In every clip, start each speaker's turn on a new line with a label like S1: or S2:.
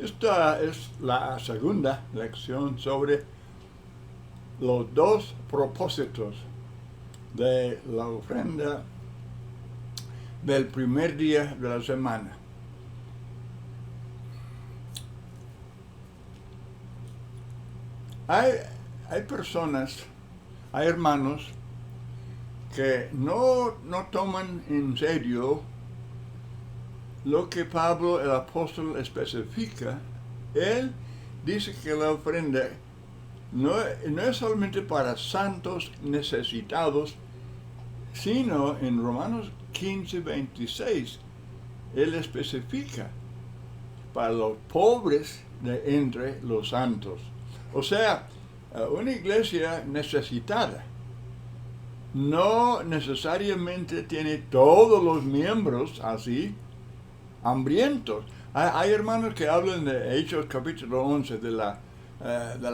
S1: Esta es la segunda lección sobre los dos propósitos de la ofrenda del primer día de la semana. Hay, hay personas, hay hermanos que no toman en serio lo que Pablo el apóstol especifica. Él dice que la ofrenda no es solamente para santos necesitados, sino en Romanos 15:26, él especifica para los pobres de entre los santos. O sea, una iglesia necesitada no necesariamente tiene todos los miembros así hambrientos. Hay hermanos que hablan de Hechos capítulo 11 de la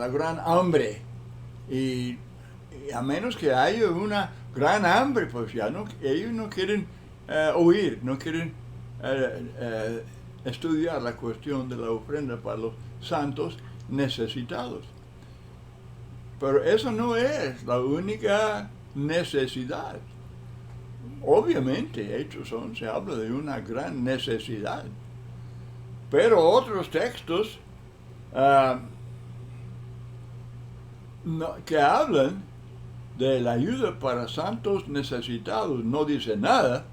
S1: gran hambre, y a menos que haya una gran hambre, pues ya no, ellos no quieren oír, no quieren estudiar la cuestión de la ofrenda para los santos necesitados. Pero eso no es la única necesidad. Obviamente, Hechos 11 habla de una gran necesidad. Pero otros textos que hablan de la ayuda para santos necesitados no dice nada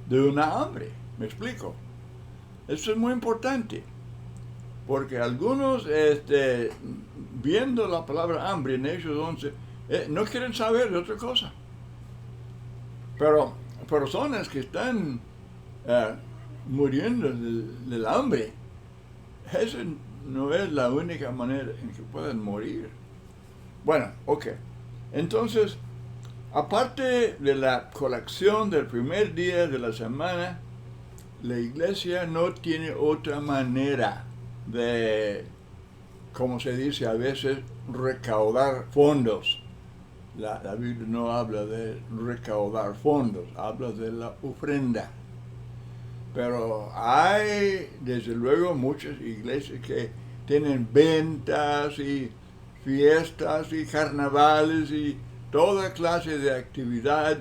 S1: de una hambre. ¿Me explico? Eso es muy importante, porque algunos, viendo la palabra hambre en Hechos 11, no quieren saber de otra cosa. Pero personas que están muriendo del hambre, esa no es la única manera en que pueden morir. Bueno, ok. Entonces, aparte de la colección del primer día de la semana, la iglesia no tiene otra manera de, como se dice a veces, recaudar fondos. La Biblia no habla de recaudar fondos, habla de la ofrenda. Pero hay, desde luego, muchas iglesias que tienen ventas y fiestas y carnavales y toda clase de actividad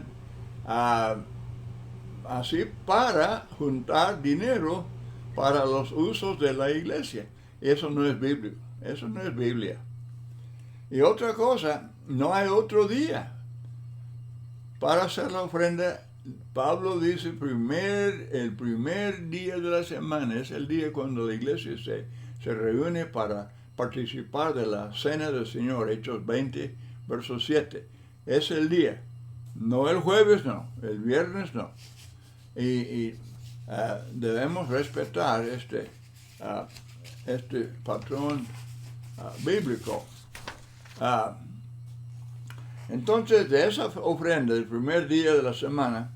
S1: así para juntar dinero para los usos de la iglesia. Eso no es bíblico, eso no es Biblia. Y otra cosa, no hay otro día para hacer la ofrenda. Pablo dice el primer día de la semana es el día cuando la iglesia se reúne para participar de la cena del Señor, Hechos 20, verso 7. Es el día, no el jueves, no, el viernes no. Y debemos respetar este patrón bíblico. Entonces, de esa ofrenda del primer día de la semana,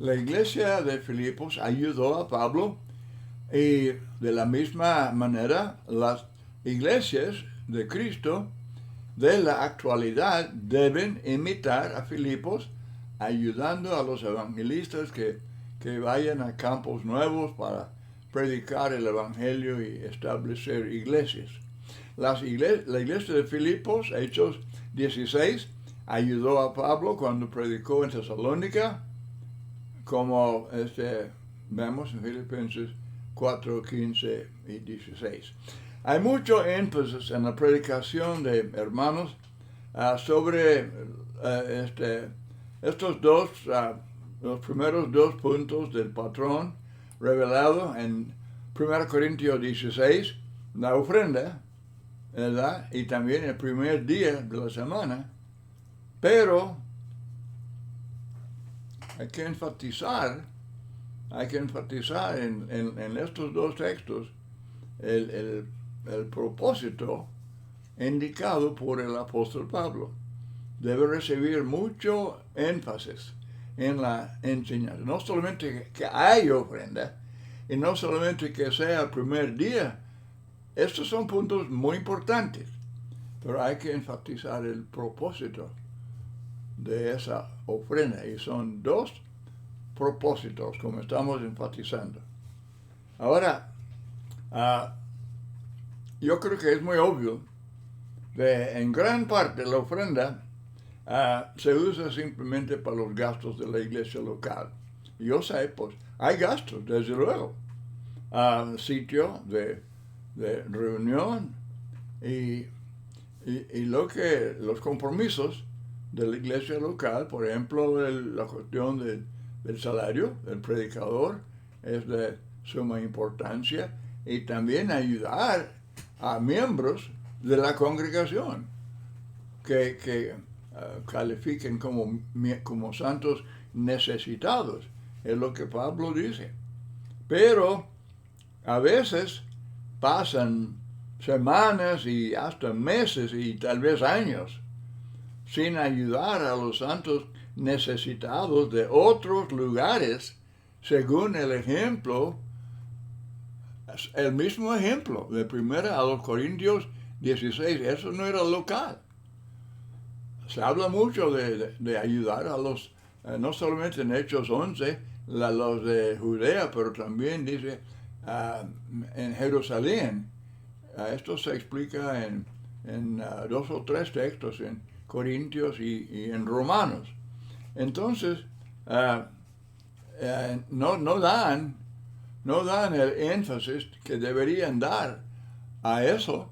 S1: la iglesia de Filipos ayudó a Pablo, y de la misma manera las iglesias de Cristo de la actualidad deben imitar a Filipos, ayudando a los evangelistas que vayan a campos nuevos para predicar el evangelio y establecer iglesias. La iglesia de Filipos, Hechos 16, ayudó a Pablo cuando predicó en Tesalónica, como vemos en Filipenses 4, 15 y 16. Hay mucho énfasis en la predicación de hermanos sobre estos dos, los primeros dos puntos del patrón revelado en 1 Corintios 16, la ofrenda, ¿verdad? Y también el primer día de la semana. Pero hay que enfatizar en estos dos textos el propósito indicado por el apóstol Pablo. Debe recibir mucho énfasis en la enseñanza. No solamente que haya ofrenda, y no solamente que sea el primer día. Estos son puntos muy importantes, pero hay que enfatizar el propósito de esa ofrenda, y son dos propósitos, como estamos enfatizando. Ahora, yo creo que es muy obvio que en gran parte la ofrenda se usa simplemente para los gastos de la iglesia local. Yo sé, pues, hay gastos, desde luego. Sitio de reunión y los compromisos de la iglesia local, por ejemplo, la cuestión del salario del predicador es de suma importancia, y también ayudar a miembros de la congregación que califiquen como santos necesitados, es lo que Pablo dice. Pero a veces pasan semanas y hasta meses y tal vez años sin ayudar a los santos necesitados de otros lugares, según el ejemplo, el mismo ejemplo de 1 a los Corintios 16. Eso no era local. Se habla mucho de ayudar a los, no solamente en Hechos 11, los de Judea, pero también dice en Jerusalén. Esto se explica en 2 o 3 textos, en Corintios y en Romanos. Entonces, no dan el énfasis que deberían dar a eso,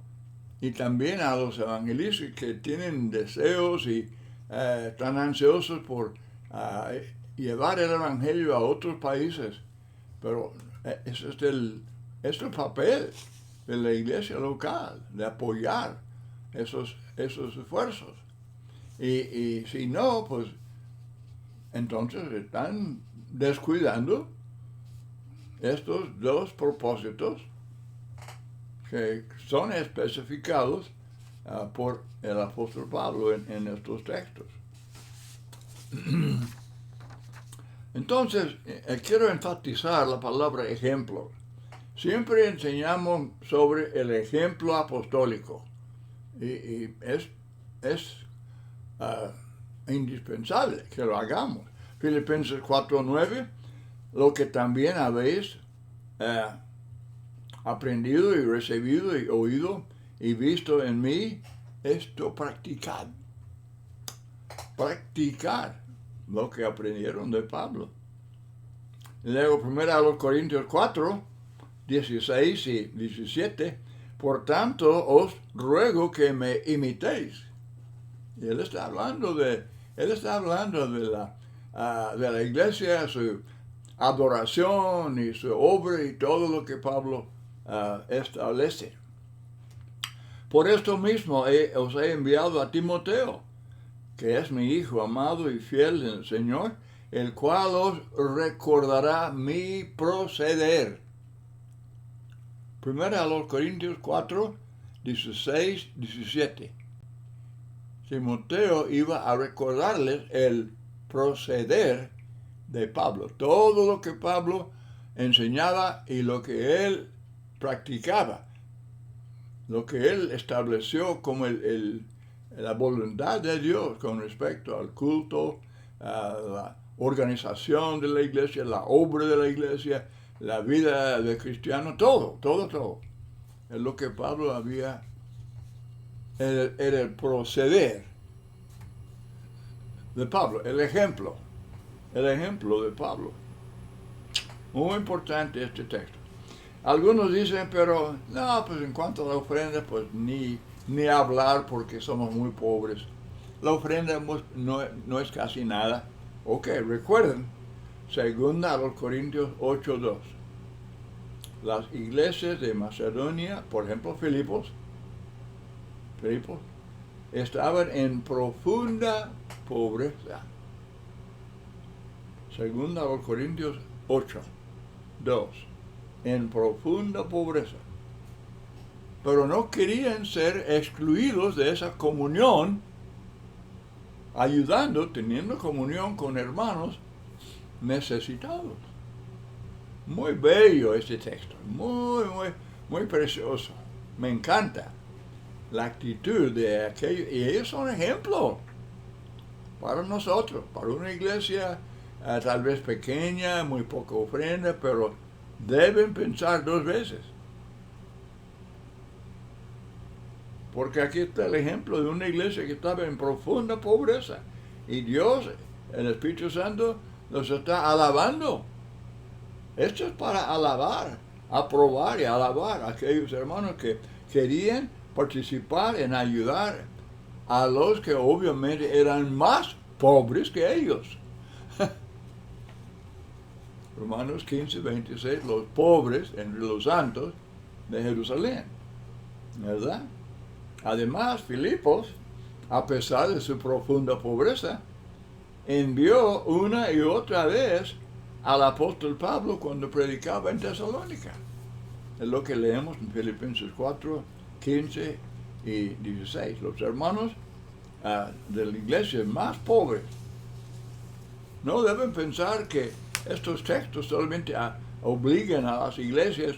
S1: y también a los evangelistas que tienen deseos y están ansiosos por llevar el evangelio a otros países. Pero ese es el papel de la iglesia local, de apoyar esos esfuerzos. Y si no, pues entonces están descuidando estos dos propósitos que son especificados por el apóstol Pablo en estos textos. Entonces, quiero enfatizar la palabra ejemplo. Siempre enseñamos sobre el ejemplo apostólico, y es indispensable que lo hagamos. Filipenses 4:9, lo que también habéis aprendido y recibido y oído y visto en mí, esto practicad. Practicar lo que aprendieron de Pablo. Luego 1 a los Corintios 4:16 y 17, por tanto os ruego que me imitéis. Y él está hablando de la iglesia, su adoración y su obra y todo lo que Pablo establece. Por esto mismo os he enviado a Timoteo, que es mi hijo amado y fiel en el Señor, el cual os recordará mi proceder. 1 a los Corintios 4:16-17. Timoteo iba a recordarles el proceder de Pablo, todo lo que Pablo enseñaba y lo que él practicaba, lo que él estableció como la voluntad de Dios con respecto al culto, a la organización de la iglesia, la obra de la iglesia, la vida de cristiano, todo. Es lo que Pablo había, era el proceder de Pablo, el ejemplo de Pablo. Muy importante este texto. Algunos dicen, pero no, pues en cuanto a la ofrenda, pues ni hablar porque somos muy pobres. La ofrenda no es casi nada. Ok, recuerden, 2 a los Corintios 8:2. Las iglesias de Macedonia, por ejemplo, Filipos, estaban en profunda pobreza. 2 a los Corintios 8:2. En profunda pobreza. Pero no querían ser excluidos de esa comunión, ayudando, teniendo comunión con hermanos necesitados. Muy bello este texto, muy precioso. Me encanta la actitud de aquellos, y ellos son ejemplo para nosotros, para una iglesia tal vez pequeña, muy poca ofrenda, pero deben pensar 2 veces. porque aquí está el ejemplo de una iglesia que estaba en profunda pobreza. Y Dios, el Espíritu Santo, los está alabando. Esto es para alabar, aprobar y alabar a aquellos hermanos que querían participar en ayudar a los que obviamente eran más pobres que ellos. Romanos 15, 26, los pobres entre los santos de Jerusalén, ¿verdad? Además, Filipos, a pesar de su profunda pobreza, envió una y otra vez al apóstol Pablo cuando predicaba en Tesalónica. Es lo que leemos en Filipenses 4, 15 y 16. Los hermanos de la iglesia más pobres no deben pensar que estos textos solamente obligan a las iglesias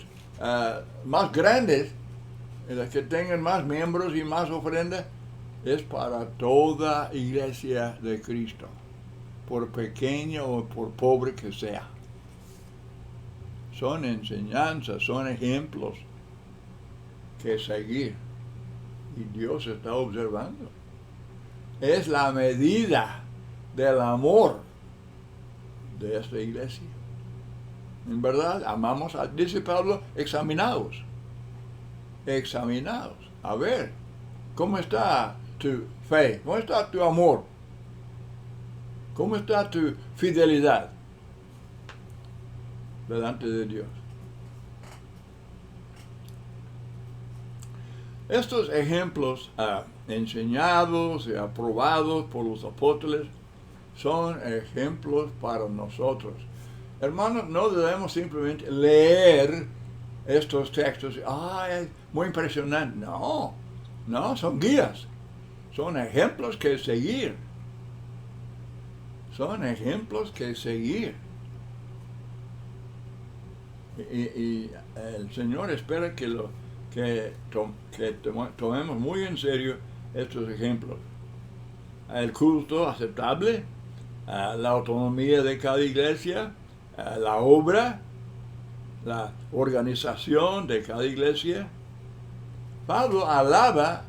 S1: más grandes, las que tengan más miembros y más ofrendas. Es para toda iglesia de Cristo, por pequeño o por pobre que sea. Son enseñanzas, son ejemplos que seguir. Y Dios está observando. Es la medida del amor de esta iglesia. En verdad, amamos, dice Pablo, examinaos. Examinaos. A ver, ¿cómo está tu fe? ¿Cómo está tu amor? ¿Cómo está tu fidelidad delante de Dios? Estos ejemplos enseñados y aprobados por los apóstoles son ejemplos para nosotros. Hermanos, no debemos simplemente leer estos textos. Es muy impresionante. No, son guías. Son ejemplos que seguir. Son ejemplos que seguir. Y el Señor espera que tomemos muy en serio estos ejemplos. El culto aceptable, la autonomía de cada iglesia, la obra, la organización de cada iglesia. Pablo alaba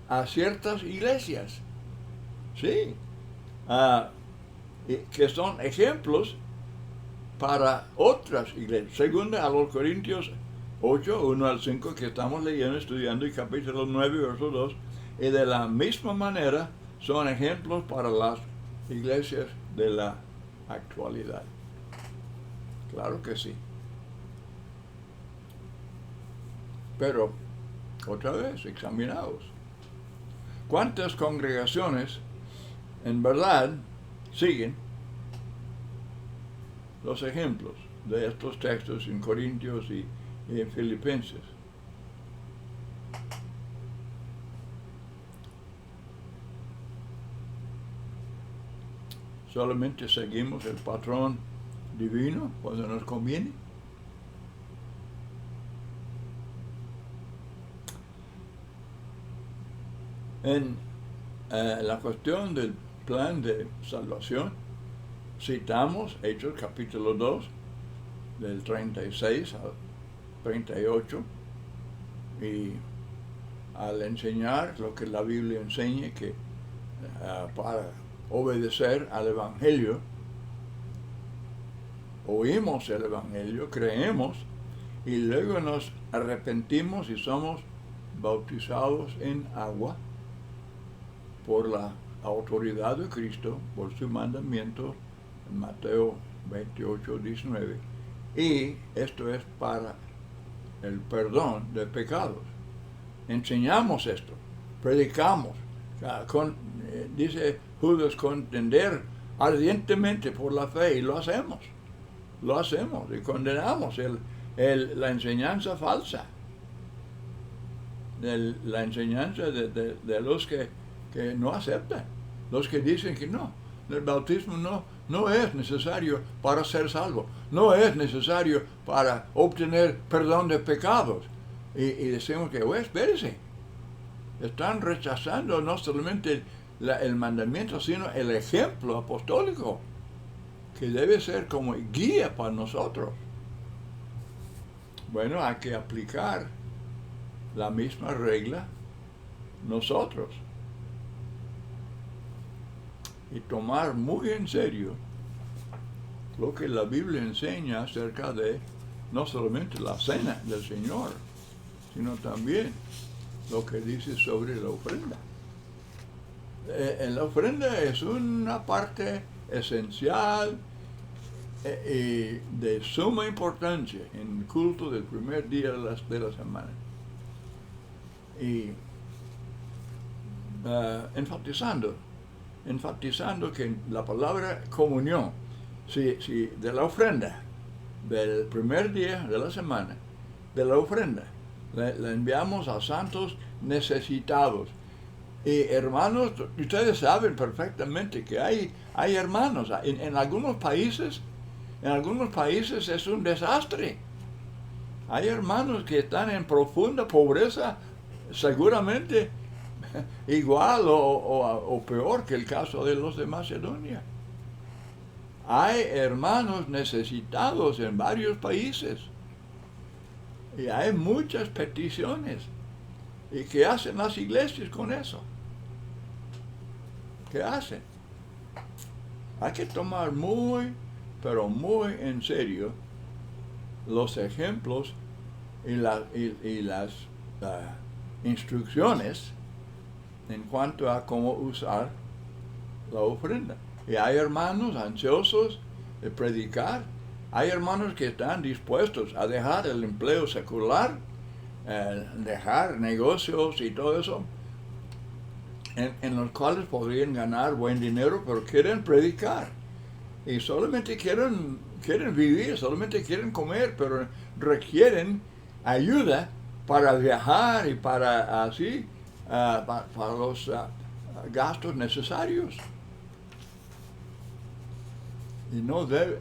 S1: a ciertas iglesias, sí, que son ejemplos para otras iglesias. Segunda a los Corintios 8, 1 al 5, que estamos leyendo, estudiando, y capítulo 9, verso 2, y de la misma manera son ejemplos para las iglesias de la actualidad. Claro que sí. Pero, otra vez, examinaos. ¿Cuántas congregaciones en verdad siguen los ejemplos de estos textos en Corintios y en Filipenses? Solamente seguimos el patrón divino cuando nos conviene. En la cuestión del plan de salvación, citamos Hechos capítulo 2, del 36 al 38, y al enseñar lo que la Biblia enseña, que para obedecer al Evangelio, oímos el Evangelio, creemos, y luego nos arrepentimos y somos bautizados en agua por la autoridad de Cristo, por su mandamiento, en Mateo 28, 19. Y esto es para el perdón de pecados. Enseñamos esto, predicamos, dice Judas, contender ardientemente por la fe, y lo hacemos y condenamos la enseñanza falsa, la enseñanza de los que no aceptan, los que dicen que no, el bautismo no es necesario para ser salvo, no es necesario para obtener perdón de pecados. Y decimos que, espérese, están rechazando no solamente el mandamiento, sino el ejemplo apostólico, que debe ser como guía para nosotros. Bueno, hay que aplicar la misma regla nosotros y tomar muy en serio lo que la Biblia enseña acerca de no solamente la cena del Señor, sino también lo que dice sobre la ofrenda. La ofrenda es una parte esencial y de suma importancia en el culto del primer día de la semana. Y enfatizando que la palabra comunión, de la ofrenda del primer día de la semana, de la ofrenda, la enviamos a santos necesitados. Y hermanos, ustedes saben perfectamente que hay hermanos. En algunos países es un desastre. Hay hermanos que están en profunda pobreza, seguramente igual o peor que el caso de los de Macedonia. Hay hermanos necesitados en varios países y hay muchas peticiones. ¿Y qué hacen las iglesias con eso? ¿Qué hacen? Hay que tomar pero muy en serio los ejemplos y las instrucciones en cuanto a cómo usar la ofrenda. Y hay hermanos ansiosos de predicar. Hay hermanos que están dispuestos a dejar el empleo secular, dejar negocios y todo eso, en los cuales podrían ganar buen dinero, pero quieren predicar. Y solamente quieren vivir, solamente quieren comer, pero requieren ayuda para viajar y para así, para los gastos necesarios. Y no debe,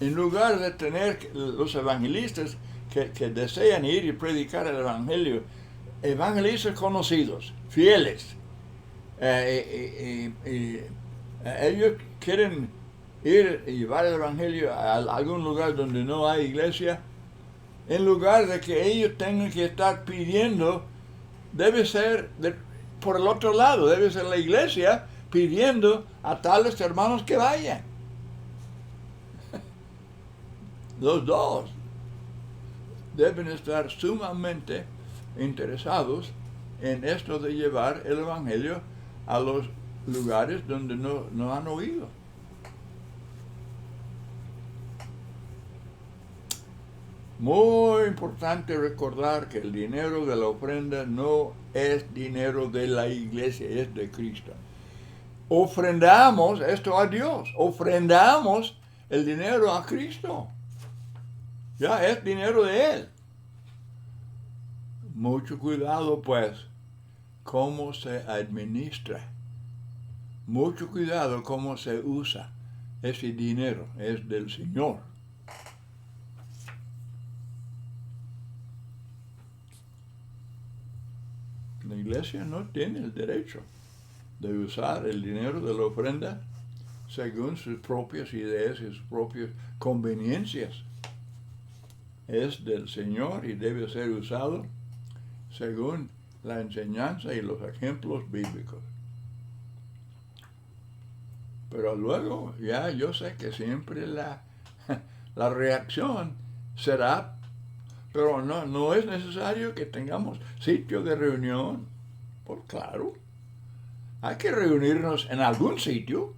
S1: en lugar de tener los evangelistas que desean ir y predicar el evangelio, evangelistas conocidos, fieles, ellos quieren ir y llevar el evangelio a algún lugar donde no hay iglesia, en lugar de que ellos tengan que estar pidiendo, debe ser por el otro lado, debe ser la iglesia pidiendo a tales hermanos que vayan. Los dos deben estar sumamente interesados en esto de llevar el evangelio a los lugares donde no han oído. Muy importante recordar que el dinero de la ofrenda no es dinero de la iglesia, es de Cristo. Ofrendamos esto a Dios, ofrendamos el dinero a Cristo. Ya es dinero de Él. Mucho cuidado, pues, cómo se administra. Mucho cuidado cómo se usa ese dinero. Es del Señor. La iglesia no tiene el derecho de usar el dinero de la ofrenda según sus propias ideas y sus propias conveniencias. Es del Señor y debe ser usado según la enseñanza y los ejemplos bíblicos. Pero luego, ya yo sé que siempre la reacción será, pero no es necesario que tengamos sitio de reunión. Pues claro, hay que reunirnos en algún sitio,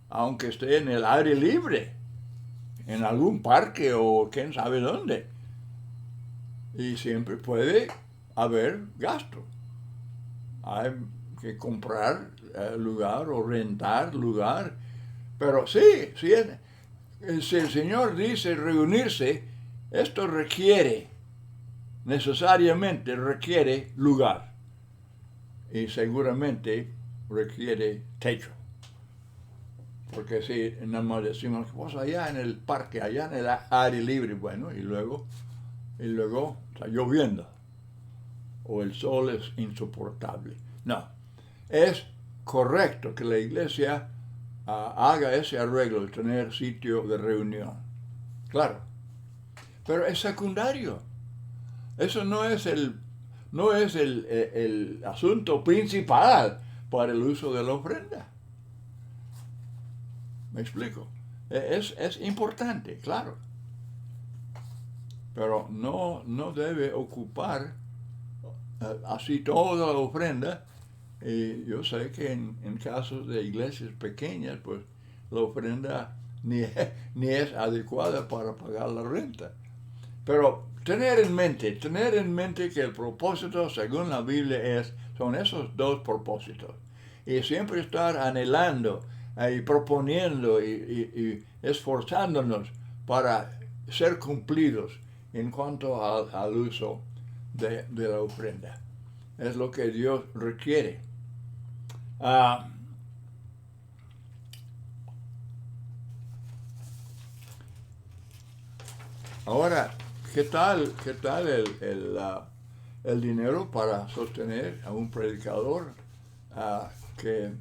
S1: aunque esté en el aire libre, en algún parque o quién sabe dónde. Y siempre puede haber gasto. Hay que comprar lugar o rentar lugar. Pero si el Señor dice reunirse, esto necesariamente requiere lugar. Y seguramente requiere techo. Porque si nada más decimos, pues allá en el parque, allá en el aire libre, bueno, y luego está lloviendo, o el sol es insoportable. No, es correcto que la iglesia haga ese arreglo de tener sitio de reunión. Claro, pero es secundario. Eso no es el no es el asunto principal para el uso de la ofrenda. ¿Me explico? Es importante, claro, pero no debe ocupar así toda la ofrenda. Y yo sé que en casos de iglesias pequeñas, pues la ofrenda ni es adecuada para pagar la renta. Pero tener en mente que el propósito, según la Biblia, son esos dos propósitos. Y siempre estar anhelando y proponiendo y esforzándonos para ser cumplidos en cuanto al uso de la ofrenda. Es lo que Dios requiere. Ahora, ¿qué tal el dinero para sostener a un predicador que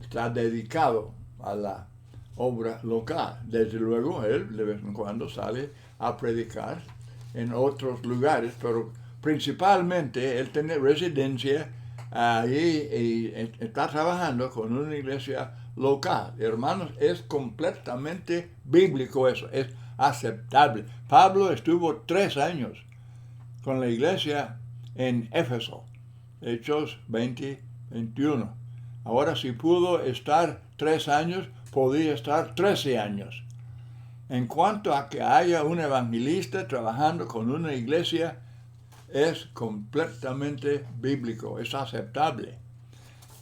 S1: está dedicado a la obra local? Desde luego, él de vez en cuando sale a predicar en otros lugares, pero principalmente él tiene residencia ahí y está trabajando con una iglesia local. Hermanos, es completamente bíblico eso, es aceptable. Pablo estuvo 3 años con la iglesia en Éfeso, Hechos 20-21. Ahora, si pudo estar 3 años, podía estar 13 años. En cuanto a que haya un evangelista trabajando con una iglesia, es completamente bíblico, es aceptable.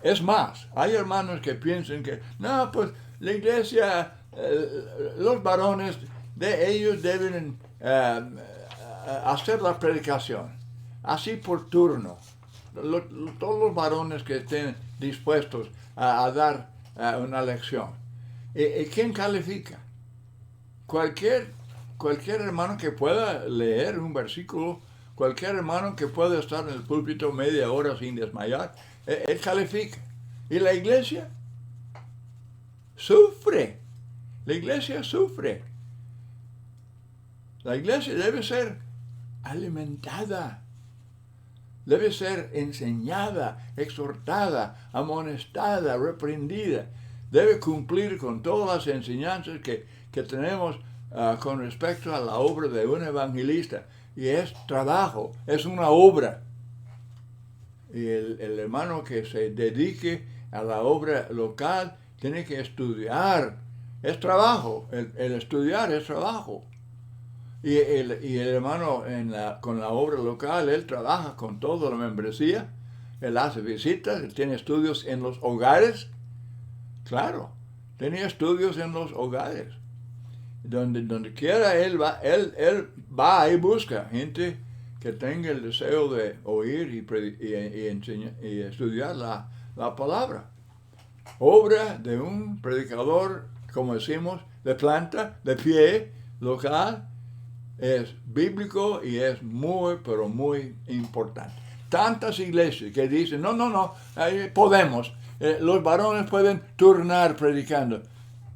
S1: Es más, hay hermanos que piensan que, no, pues la iglesia, los varones, ellos deben hacer la predicación, así por turno. Todos los varones que estén dispuestos a dar una lección. ¿Y quién califica? Cualquier hermano que pueda leer un versículo, cualquier hermano que pueda estar en el púlpito media hora sin desmayar, él califica. Y la iglesia sufre. La iglesia sufre. La iglesia debe ser alimentada, debe ser enseñada, exhortada, amonestada, reprendida. Debe cumplir con todas las enseñanzas que tenemos con respecto a la obra de un evangelista. Y es trabajo, es una obra. Y el hermano que se dedique a la obra local tiene que estudiar. Es trabajo, el estudiar es trabajo. Y el hermano con la obra local, él trabaja con toda la membresía. Él hace visitas, él tiene estudios en los hogares. Claro, tiene estudios en los hogares. Donde quiera él va y busca gente que tenga el deseo de oír y estudiar la palabra. Obra de un predicador, como decimos, de planta, de pie, local, es bíblico y es muy, pero muy importante. Tantas iglesias que dicen, no, podemos, los varones pueden turnar predicando.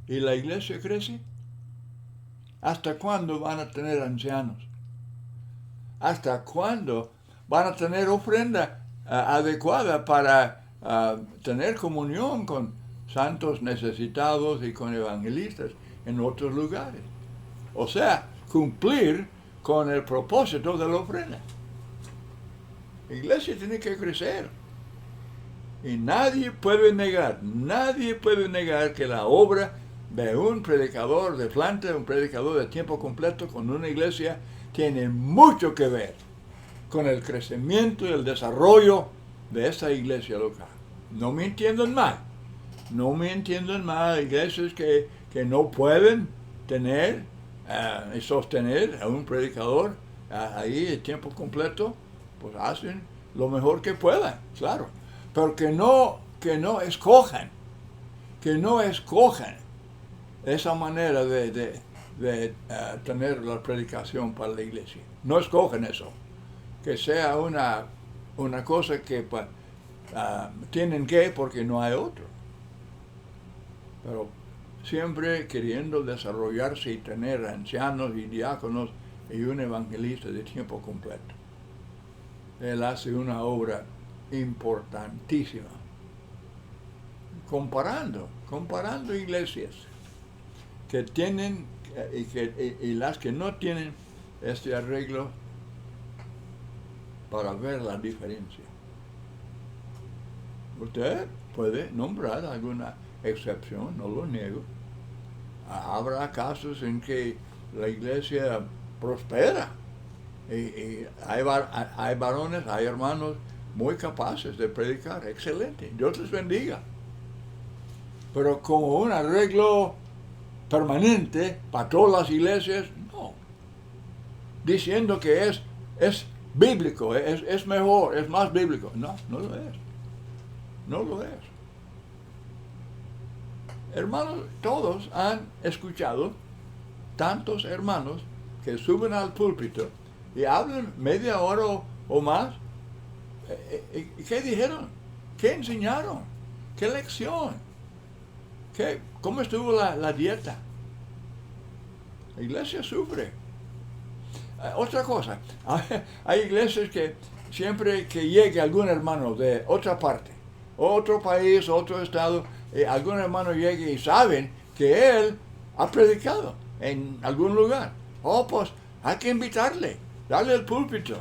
S1: ¿Y la iglesia crece? ¿Hasta cuándo van a tener ancianos? ¿Hasta cuándo van a tener ofrenda adecuada para tener comunión con santos necesitados y con evangelistas en otros lugares? O sea, cumplir con el propósito de la ofrenda. La iglesia tiene que crecer. Y nadie puede negar que la obra de un predicador de planta, un predicador de tiempo completo con una iglesia, tiene mucho que ver con el crecimiento y el desarrollo de esa iglesia local. No me entiendan mal. Iglesias que no pueden tener y sostener a un predicador ahí de tiempo completo, pues hacen lo mejor que puedan, claro. Pero que no escojan esa manera de tener la predicación para la iglesia. No escogen eso. Que sea una cosa que tienen que porque no hay otro. Pero siempre queriendo desarrollarse y tener ancianos y diáconos y un evangelista de tiempo completo. Él hace una obra importantísima. Comparando iglesias que tienen y las que no tienen este arreglo para ver la diferencia. Usted puede nombrar alguna excepción, no lo niego. Habrá casos en que la iglesia prospera y hay varones, hay hermanos muy capaces de predicar, excelente, Dios les bendiga. Pero como un arreglo permanente para todas las iglesias, no. Diciendo que es bíblico, es mejor, es más bíblico. No, no lo es. No lo es. Hermanos, todos han escuchado tantos hermanos que suben al púlpito y hablan media hora o más. ¿Qué dijeron? ¿Qué enseñaron? ¿Qué lección? ¿Cómo estuvo la dieta? La iglesia sufre. Otra cosa, hay iglesias que siempre que llegue algún hermano de otra parte, otro país, otro estado, algún hermano llegue y saben que él ha predicado en algún lugar. Oh, pues hay que invitarle, darle el púlpito.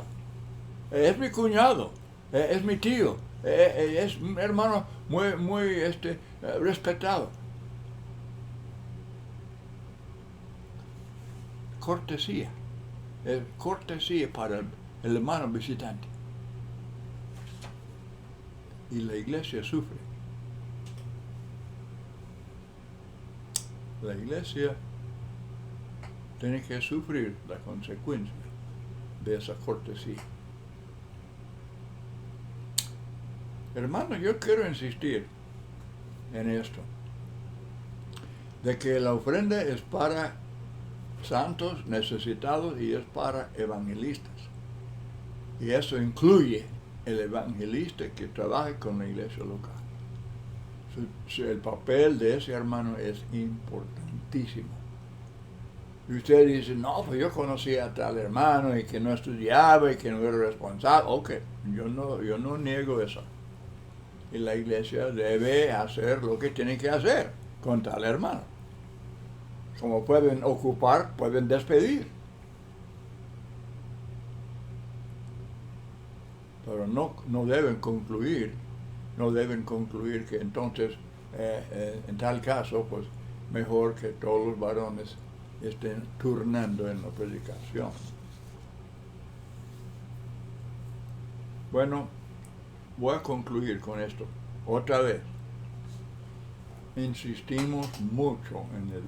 S1: Es mi cuñado, es mi tío, es un hermano muy respetado. Cortesía para el hermano visitante. Y la iglesia sufre. La iglesia tiene que sufrir la consecuencia de esa cortesía. Hermano, yo quiero insistir en esto, de que la ofrenda es para santos necesitados y es para evangelistas. Y eso incluye el evangelista que trabaja con la iglesia local. El papel de ese hermano es importantísimo. Y usted dice, no, pues yo conocía a tal hermano y que no estudiaba y que no era responsable. Ok, yo no niego eso. Y la iglesia debe hacer lo que tiene que hacer con tal hermano. Como pueden ocupar, pueden despedir. Pero no deben concluir que entonces, en tal caso, pues mejor que todos los varones estén turnando en la predicación. Bueno, voy a concluir con esto. Otra vez, insistimos mucho en el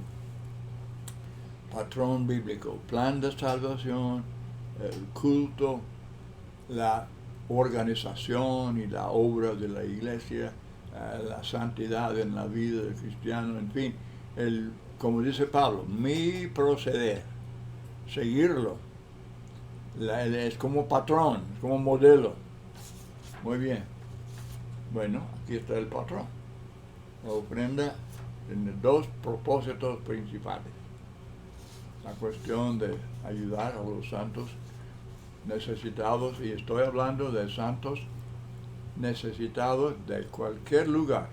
S1: patrón bíblico, plan de salvación, el culto, la organización y la obra de la iglesia, la santidad en la vida del cristiano, en fin, como dice Pablo, mi proceder, seguirlo, es como patrón, es como modelo. Muy bien. Bueno, aquí está el patrón. La ofrenda tiene dos propósitos principales. La cuestión de ayudar a los santos necesitados, y estoy hablando de santos necesitados de cualquier lugar.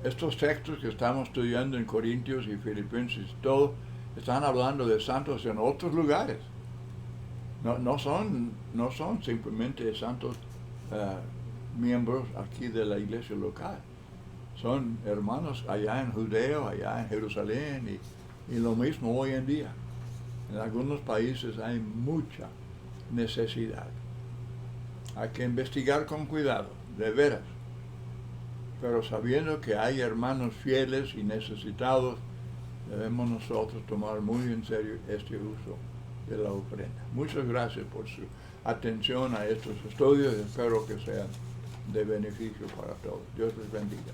S1: Estos textos que estamos estudiando en Corintios y Filipenses, todo, están hablando de santos en otros lugares. No son simplemente santos miembros aquí de la iglesia local. Son hermanos allá en Judea, allá en Jerusalén, y lo mismo hoy en día. En algunos países hay mucha necesidad. Hay que investigar con cuidado, de veras. Pero sabiendo que hay hermanos fieles y necesitados, debemos nosotros tomar muy en serio este uso de la ofrenda. Muchas gracias por su atención a estos estudios. Espero que sean de beneficio para todos. Dios les bendiga.